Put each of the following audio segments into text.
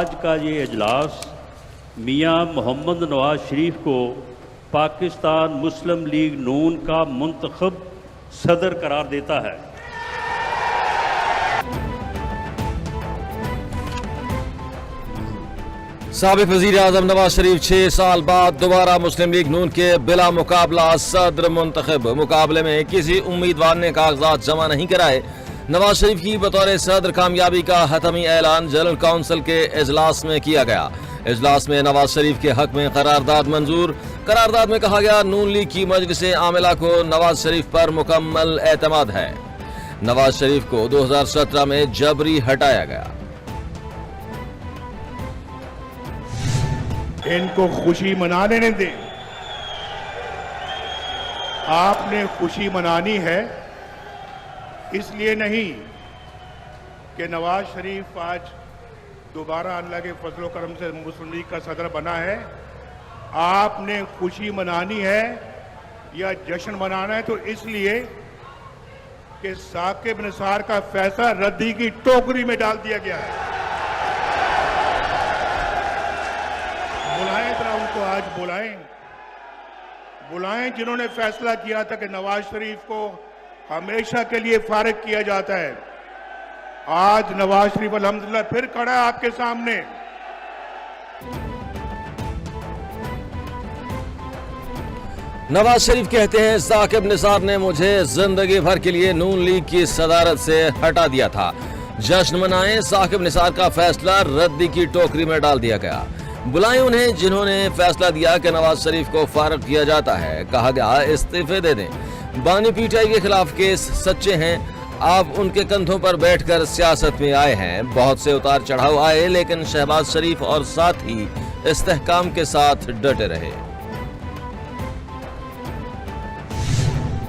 आज का ये इजलास मियां मोहम्मद नवाज शरीफ को पाकिस्तान मुस्लिम लीग नून का मुंतखब सदर करार देता है। साबिक वजीर आजम नवाज शरीफ 6 साल बाद दोबारा मुस्लिम लीग नून के बिला मुकाबला सदर मुंतखब। मुकाबले में किसी उम्मीदवार ने कागजात जमा नहीं कराए। नवाज शरीफ की बतौर सदर कामयाबी का हतमी ऐलान जनरल काउंसिल के इजलास में किया गया। इजलास में नवाज शरीफ के हक में करारदाद मंजूर। करारदाद में कहा गया नून लीग की मजलिस आमिला को नवाज शरीफ पर मुकम्मल एतमाद है। नवाज शरीफ को 2017 में जबरी हटाया गया। इनको खुशी मनाने नहीं दे। आपने खुशी मनानी है, इसलिए नहीं कि नवाज शरीफ आज दोबारा अल्लाह के फजल करम से मुस्लिम लीग का सदर बना है। आपने खुशी मनानी है या जश्न मनाना है तो इसलिए कि साकिब निसार का फैसला रद्दी की टोकरी में डाल दिया गया है। बुलाएं जरा उनको, आज बुलाएं जिन्होंने फैसला किया था कि नवाज शरीफ को हमेशा के लिए फारिग किया जाता है। आज नवाज शरीफ अल्हम्दुलिल्लाह फिर खड़ा है आपके सामने। नवाज शरीफ कहते हैं साकिब निसार ने मुझे जिंदगी भर के लिए नून लीग की सदारत से हटा दिया था। जश्न मनाएं, साकिब निसार का फैसला रद्दी की टोकरी में डाल दिया गया। बुलाएं उन्हें जिन्होंने फैसला दिया कि नवाज शरीफ को फारिग किया जाता है। कहा गया इस्तीफे दे दें। बानी पीटीआई के खिलाफ केस सच्चे हैं। आप उनके कंधों पर बैठकर सियासत में आए हैं। बहुत से उतार चढ़ाव आए, लेकिन शहबाज शरीफ और साथ ही इस्तेहकाम के साथ डटे रहे।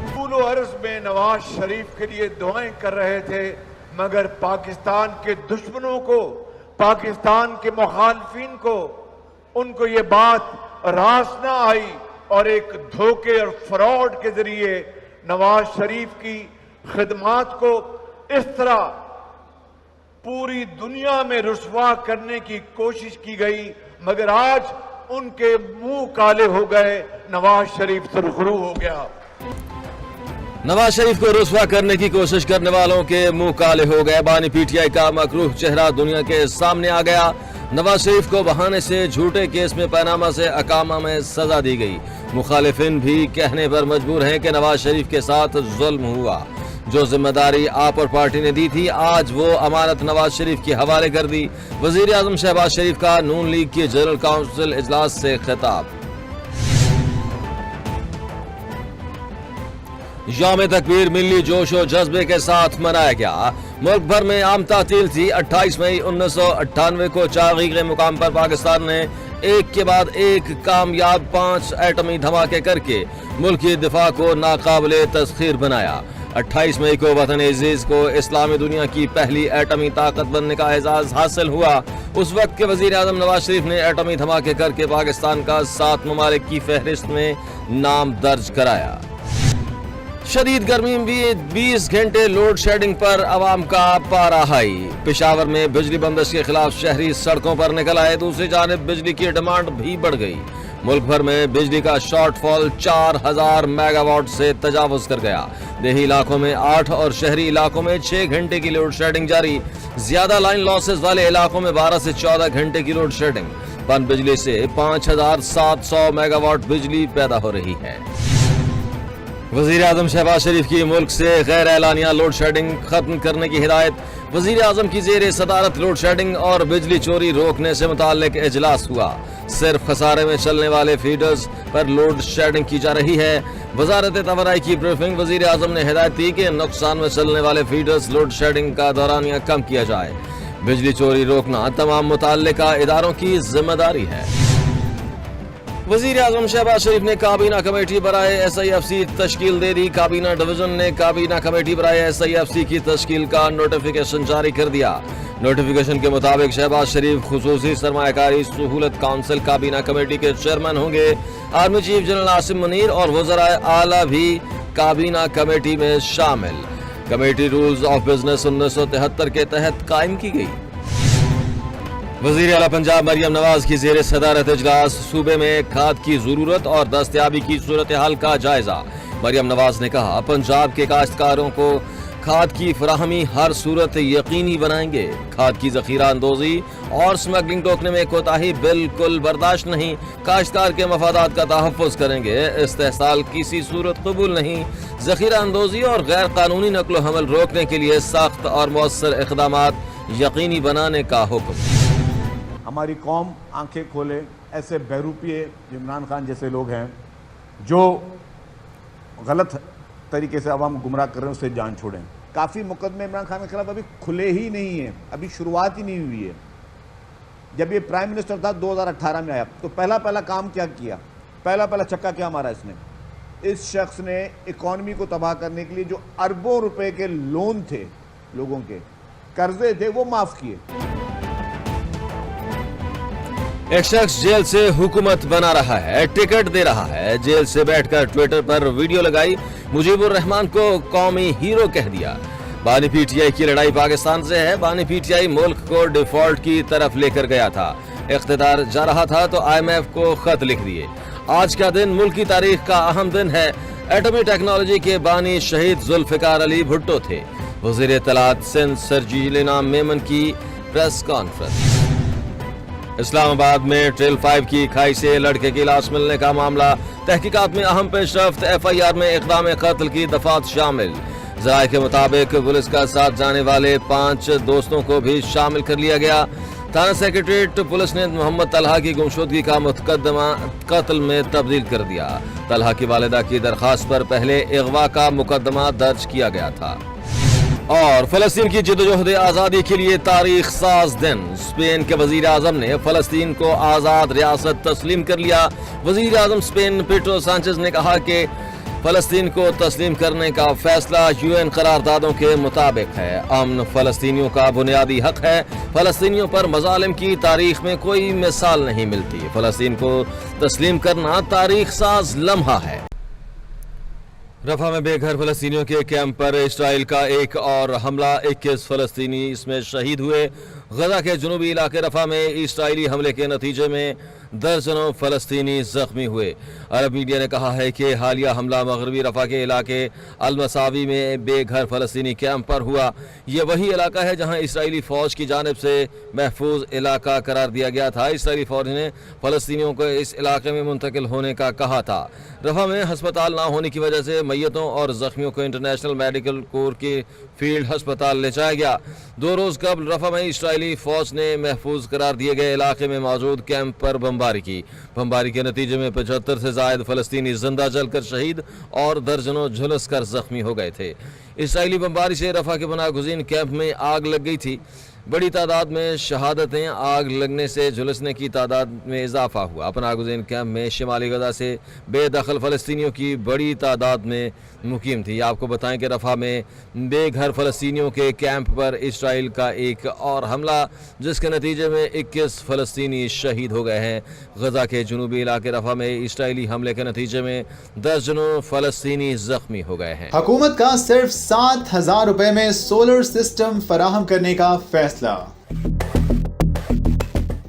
तूल अर्ज में नवाज शरीफ के लिए दुआएं कर रहे थे, मगर पाकिस्तान के दुश्मनों को, पाकिस्तान के मुखालफिन को, उनको ये बात रास ना आई और एक धोखे और फ्रॉड के जरिए नवाज शरीफ की खिदमात को इस तरह पूरी दुनिया में रुसवा करने की कोशिश की गई, मगर आज उनके मुंह काले हो गए। नवाज शरीफ सुरखरू हो गया। नवाज शरीफ को रुसवा करने की कोशिश करने वालों के मुंह काले हो गए। बानी पीटीआई का मकरूह चेहरा दुनिया के सामने आ गया। नवाज शरीफ को बहाने से झूठे केस में पनामा से अकामा में सजा दी गई। मुखालिफिन भी कहने पर मजबूर हैं कि नवाज शरीफ के साथ जुल्म हुआ। जो जिम्मेदारी आप और पार्टी ने दी थी, आज वो अमानत नवाज शरीफ के हवाले कर दी। वजीर आजम शहबाज शरीफ का नून लीग की जनरल काउंसिल इजलास से खिताब। यौम तकबीर मिली जोश और जज्बे के साथ मनाया गया। मुल्क भर में आम तातील थी। 28 मई 1998 को चागीग मुकाम पर पाकिस्तान ने एक के बाद एक कामयाब 5 एटमी धमाके करके मुल्क की दिफा को नाकाबिले तस्खीर बनाया। 28 मई को वतन अजीज को इस्लामी दुनिया की पहली एटमी ताकत बनने का एजाज हासिल हुआ। उस वक्त के वजीर आजम नवाज शरीफ ने एटमी धमाके करके पाकिस्तान का 7 ममालिक की फहरिस्त में नाम दर्ज कराया। शदीद गर्मी में 20 घंटे लोड शेडिंग पर अवाम का पारा हाई। पेशावर में बिजली बंदिश के खिलाफ शहरी सड़कों पर निकल आए। दूसरी जानिब बिजली की डिमांड भी बढ़ गई। मुल्क भर में बिजली का शॉर्टफॉल 4000 मेगावाट से तजावुज कर गया। देही इलाकों में 8 और शहरी इलाकों में 6 घंटे की लोड शेडिंग जारी। ज्यादा लाइन लॉसेस वाले इलाकों में 12 से 14 घंटे की लोड शेडिंग। पन बिजली से 5700 मेगावाट बिजली पैदा हो रही है। वजीर आजम शहबाज शरीफ की मुल्क से गैर एलानिया लोड शेडिंग खत्म करने की हिदायत। वजीर आजम की जेर सदारत लोड शेडिंग और बिजली चोरी रोकने से मुताल्लिक इजलास हुआ। सिर्फ खसारे में चलने वाले फीडर्स पर लोड शेडिंग की जा रही है। वजारत तवनाई की ब्रीफिंग। वजीर आजम ने हिदायत दी कि नुकसान में चलने वाले फीडर्स लोड शेडिंग का दौरानिया कम किया जाए। बिजली चोरी रोकना तमाम मुताल्लिका इदारों की जिम्मेदारी है। वजीर आजम शहबाज शरीफ ने काबीना कमेटी बराए SIFC तश्कील दे दी। काबीना डिवीजन ने काबीना कमेटी बराए SIFC की तश्कील का नोटिफिकेशन जारी कर दिया। नोटिफिकेशन के मुताबिक शहबाज शरीफ खुसूसी सरमायाकारी सहूलत काउंसिल काबीना कमेटी के चेयरमैन होंगे। Army chief general Asim Munir और वज़राए आला भी काबीना कमेटी में शामिल। कमेटी रूल्स ऑफ बिजनेस 1973 के तहत कायम की गई। वज़ीर आला पंजाब मरियम नवाज की ज़ेर सदारत इजलास सूबे में खाद की ज़रूरत और दस्तयाबी की सूरत हाल का जायज़ा। मरियम नवाज ने कहा, पंजाब के काश्तकारों को खाद की फराहमी हर सूरत यकीनी बनाएंगे। खाद की ज़ख़ीरा अंदोज़ी और स्मगलिंग रोकने में कोताही बिल्कुल बर्दाश्त नहीं। काश्तकार के मफादात का तहफ़्फ़ुज़ करेंगे। इस्तेहसाल किसी सूरत कबूल नहीं। ज़ख़ीरा अंदोज़ी और गैर कानूनी नक्ल हमल रोकने के लिए सख्त और मौसर इक़दामात यकीनी बनाने का हुक्म। हमारी कौम आंखें खोले, ऐसे बहरूपिये इमरान खान जैसे लोग हैं जो गलत तरीके से अवाम गुमराह कर रहे हैं, उससे जान छोड़ें। काफ़ी मुकदमे इमरान खान के खिलाफ अभी खुले ही नहीं हैं, अभी शुरुआत ही नहीं हुई है। जब ये प्राइम मिनिस्टर था 2018 में आया तो पहला काम क्या किया, पहला चक्का क्या मारा इसने? इस शख्स ने इकॉनमी को तबाह करने के लिए जो अरबों रुपए के लोन थे, लोगों के कर्जे थे, वो माफ किए। एक शख्स जेल से हुकूमत बना रहा है, टिकट दे रहा है। जेल से बैठकर ट्विटर पर वीडियो लगाई, मुजीबुर रहमान को कौमी हीरो कह दिया। बानी पीटीआई की लड़ाई पाकिस्तान से है। बानी पीटीआई मुल्क को डिफॉल्ट की तरफ लेकर गया था। इख्तिदार जा रहा था तो IMF को खत लिख दिए। आज का दिन मुल्क की तारीख का अहम दिन है। एटमी टेक्नोलॉजी के बानी शहीद जुल्फिकार अली भुट्टो थे। वज़ीर इत्तलात सिंध सरजीलिना मेमन की प्रेस कॉन्फ्रेंस। इस्लामाबाद में ट्रेल 5 की खाई से लड़के की लाश मिलने का मामला, तहकीकात में अहम पेशरफ्त। FIR में इक़दाम कत्ल की दफात शामिल। ज़राए के मुताबिक पुलिस का साथ जाने वाले 5 दोस्तों को भी शामिल कर लिया गया। थाना सेक्रेटरीट पुलिस ने मोहम्मद तलहा की गुमशुदगी का मुकदमा कत्ल में तब्दील कर दिया। तलहा की वालिदा की दरखास्त पर पहले अगवा का मुकदमा दर्ज किया गया था। और फ़लस्तीन की जद्दोजहद आज़ादी के लिए तारीख साज दिन। स्पेन के वज़ीर आज़म ने फ़लस्तीन को आज़ाद रियासत तस्लीम कर लिया। वज़ीर आज़म स्पेन पेड्रो सांचेज़ ने कहा कि फ़लस्तीन को तस्लीम करने का फैसला UN करारदादों के मुताबिक है। अमन फ़लस्तीनियों का बुनियादी हक है। फ़लस्तीनियों पर मज़ालिम की तारीख में कोई मिसाल नहीं मिलती। फ़लस्तीन को तस्लीम करना तारीख साज लम्हा है। रफा में बेघर फ़लस्तीनियों के कैंप पर इसराइल का एक और हमला, 21 फ़लस्तीनी इसमें शहीद हुए। गजा के जनूबी इलाके रफा में इसराइली हमले के नतीजे में दर्जनों फ़लस्तीनी ज़ख्मी हुए। अरब मीडिया ने कहा है कि हालिया हमला मगरबी रफा के इलाके अल-मसावी में बेघर फ़लस्तीनी कैंप पर हुआ। ये वही इलाका है जहां इसराइली फ़ौज की जानिब से महफूज इलाका करार दिया गया था। इसराइली फ़ौज ने फ़लस्तीनियों को इस इलाके में मुंतकिल होने का कहा था। रफा में हस्पताल ना होने की वजह से मैयतों और ज़ख्मियों को इंटरनेशनल मेडिकल कोर के फील्ड हस्पताल ले जाया गया। 2 रोज़ कबल रफा में इसराइली फ़ौज ने महफूज करार दिए गए इलाके में मौजूद कैंप पर बमबारी की। बमबारी के नतीजे में 75 से ज़ायद फ़लस्तीनी जिंदा जलकर शहीद और दर्जनों झुलस कर जख्मी हो गए थे। इसराइली बमबारी से रफा के पनाहगुज़ीन कैंप में आग लग गई थी। बड़ी तादाद में शहादतें, आग लगने से झुलसने की तादाद में इजाफा हुआ। पनाहगुज़ीन कैंप में शिमाली गजा से बेदखल फ़लस्तीनियों की बड़ी तादाद में मुकीम थी। आपको बताएं कि रफा में बेघर फ़लस्तीनियों के कैंप पर इसराइल का एक और हमला, जिसके नतीजे में 21 फ़लस्तीनी शहीद हो गए हैं। गजा के जनूबी इलाके रफा में इसराइली हमले के नतीजे में दर्जनों फ़लस्तीनी ज़ख्मी हो गए हैं। हुकूमत का सिर्फ 7,000 रुपए में सोलर सिस्टम फराहम करने का फैसला।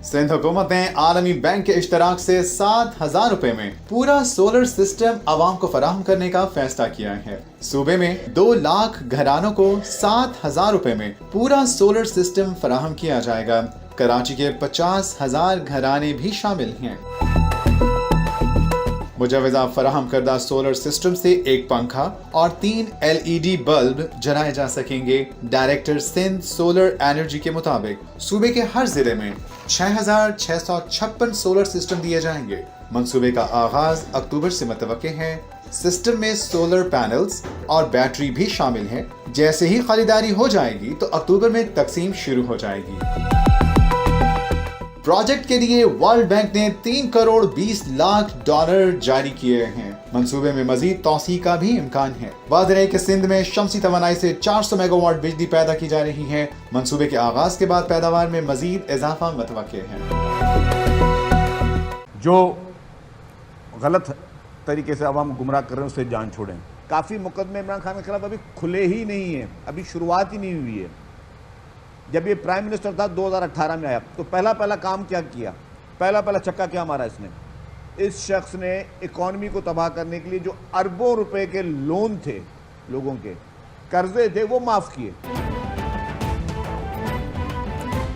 सिंध हुकूमत ने आलमी बैंक के इश्तराक से 7,000 रुपए में पूरा सोलर सिस्टम आवाम को फराहम करने का फैसला किया है। सूबे में 2 लाख घरानों को 7,000 रुपए में पूरा सोलर सिस्टम फराहम किया जाएगा। कराची के 50,000 घराने भी शामिल हैं। मुजवजा फराहम करदा सोलर सिस्टम से 1 पंखा और 3 LED बल्ब जलाए जा सकेंगे। डायरेक्टर सिंध सोलर एनर्जी के मुताबिक सूबे के हर जिले में 6,656 सोलर सिस्टम दिए जाएंगे। मंसूबे का आगाज अक्टूबर से मुतवक्के है। सिस्टम में सोलर पैनल्स और बैटरी भी शामिल है। जैसे ही खरीदारी हो जाएगी तो अक्टूबर में तकसीम शुरू हो जाएगी। प्रोजेक्ट के लिए वर्ल्ड बैंक ने $3 करोड़ 20 लाख जारी किए हैं। मंसूबे में मजीद तौसी का भी इम्कान है। वाज़ेह है कि सिंध में शमसी तवानाई से 400 मेगावाट बिजली पैदा की जा रही है। मंसूबे के आगाज के बाद पैदावार में मजीद इजाफा मुतवक्के है। जो गलत तरीके से अवाम गुमराह कर रहे हैं, उससे जान छोड़ें। काफ़ी मुकदमे इमरान खान के खिलाफ अभी खुले ही नहीं है, अभी शुरुआत ही नहीं हुई है। جب یہ پرائم منسٹر تھا 2018 میں آیا تو پہلا کام کیا کیا، پہلا چکا کیا مارا اس نے؟ اس شخص نے اکانومی کو تباہ کرنے کے لیے جو اربوں روپے کے لون تھے، لوگوں کے قرضے تھے، وہ معاف کیے۔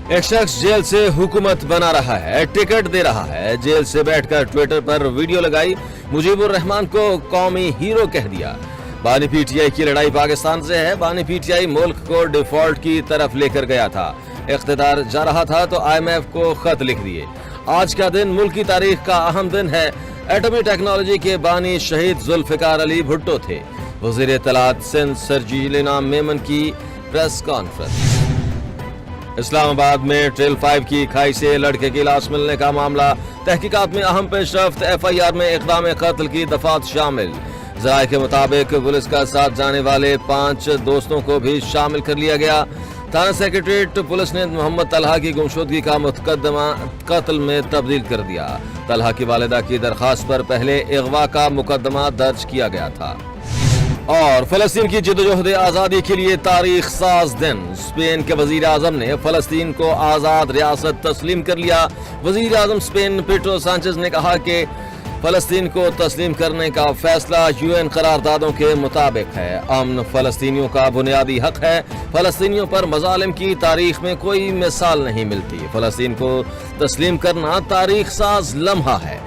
ایک شخص جیل سے حکومت بنا رہا ہے، ٹکٹ دے رہا ہے، جیل سے بیٹھ کر ٹویٹر پر ویڈیو لگائی، مجیب الرحمان کو قومی ہیرو کہہ دیا۔ بانی پی ٹی آئی کی لڑائی پاکستان سے ہے۔ بانی پی ٹی آئی ملک کو ڈیفالٹ کی طرف لے کر گیا تھا، اقتدار جا رہا تھا تو آئی ایم ایف کو خط لکھ دیے۔ آج کا دن ملک کی تاریخ کا اہم دن ہے۔ ایٹمی ٹیکنالوجی کے بانی شہید ذوالفقار علی بھٹو تھے۔ وزیر اطلاعات سندھ سرجیل میمن کی پریس کانفرنس۔ اسلام آباد میں ٹریل 5 کی کھائی سے لڑکے کی لاش ملنے کا معاملہ، تحقیقات میں اہم پیش رفت، ایف آئی آر میں اقدام قتل کی دفعات شامل۔ ذرائع کے مطابق پولیس کا ساتھ جانے والے 5 دوستوں کو بھی شامل کر لیا گیا۔ تھانہ سیکریٹریٹ پولیس نے محمد طلحہ کی گمشدگی کا مقدمہ قتل میں تبدیل کر دیا۔ طلحہ کی والدہ کی درخواست پر پہلے اغوا کا مقدمہ درج کیا گیا تھا۔ اور فلسطین کی جدوجہد آزادی کے لیے تاریخ ساز دن، اسپین کے وزیر اعظم نے فلسطین کو آزاد ریاست تسلیم کر لیا۔ وزیر اعظم اسپین پیڈرو سانچیز نے کہا کہ فلسطین کو تسلیم کرنے کا فیصلہ یو این قراردادوں کے مطابق ہے۔ امن فلسطینیوں کا بنیادی حق ہے۔ فلسطینیوں پر مظالم کی تاریخ میں کوئی مثال نہیں ملتی۔ فلسطین کو تسلیم کرنا تاریخ ساز لمحہ ہے۔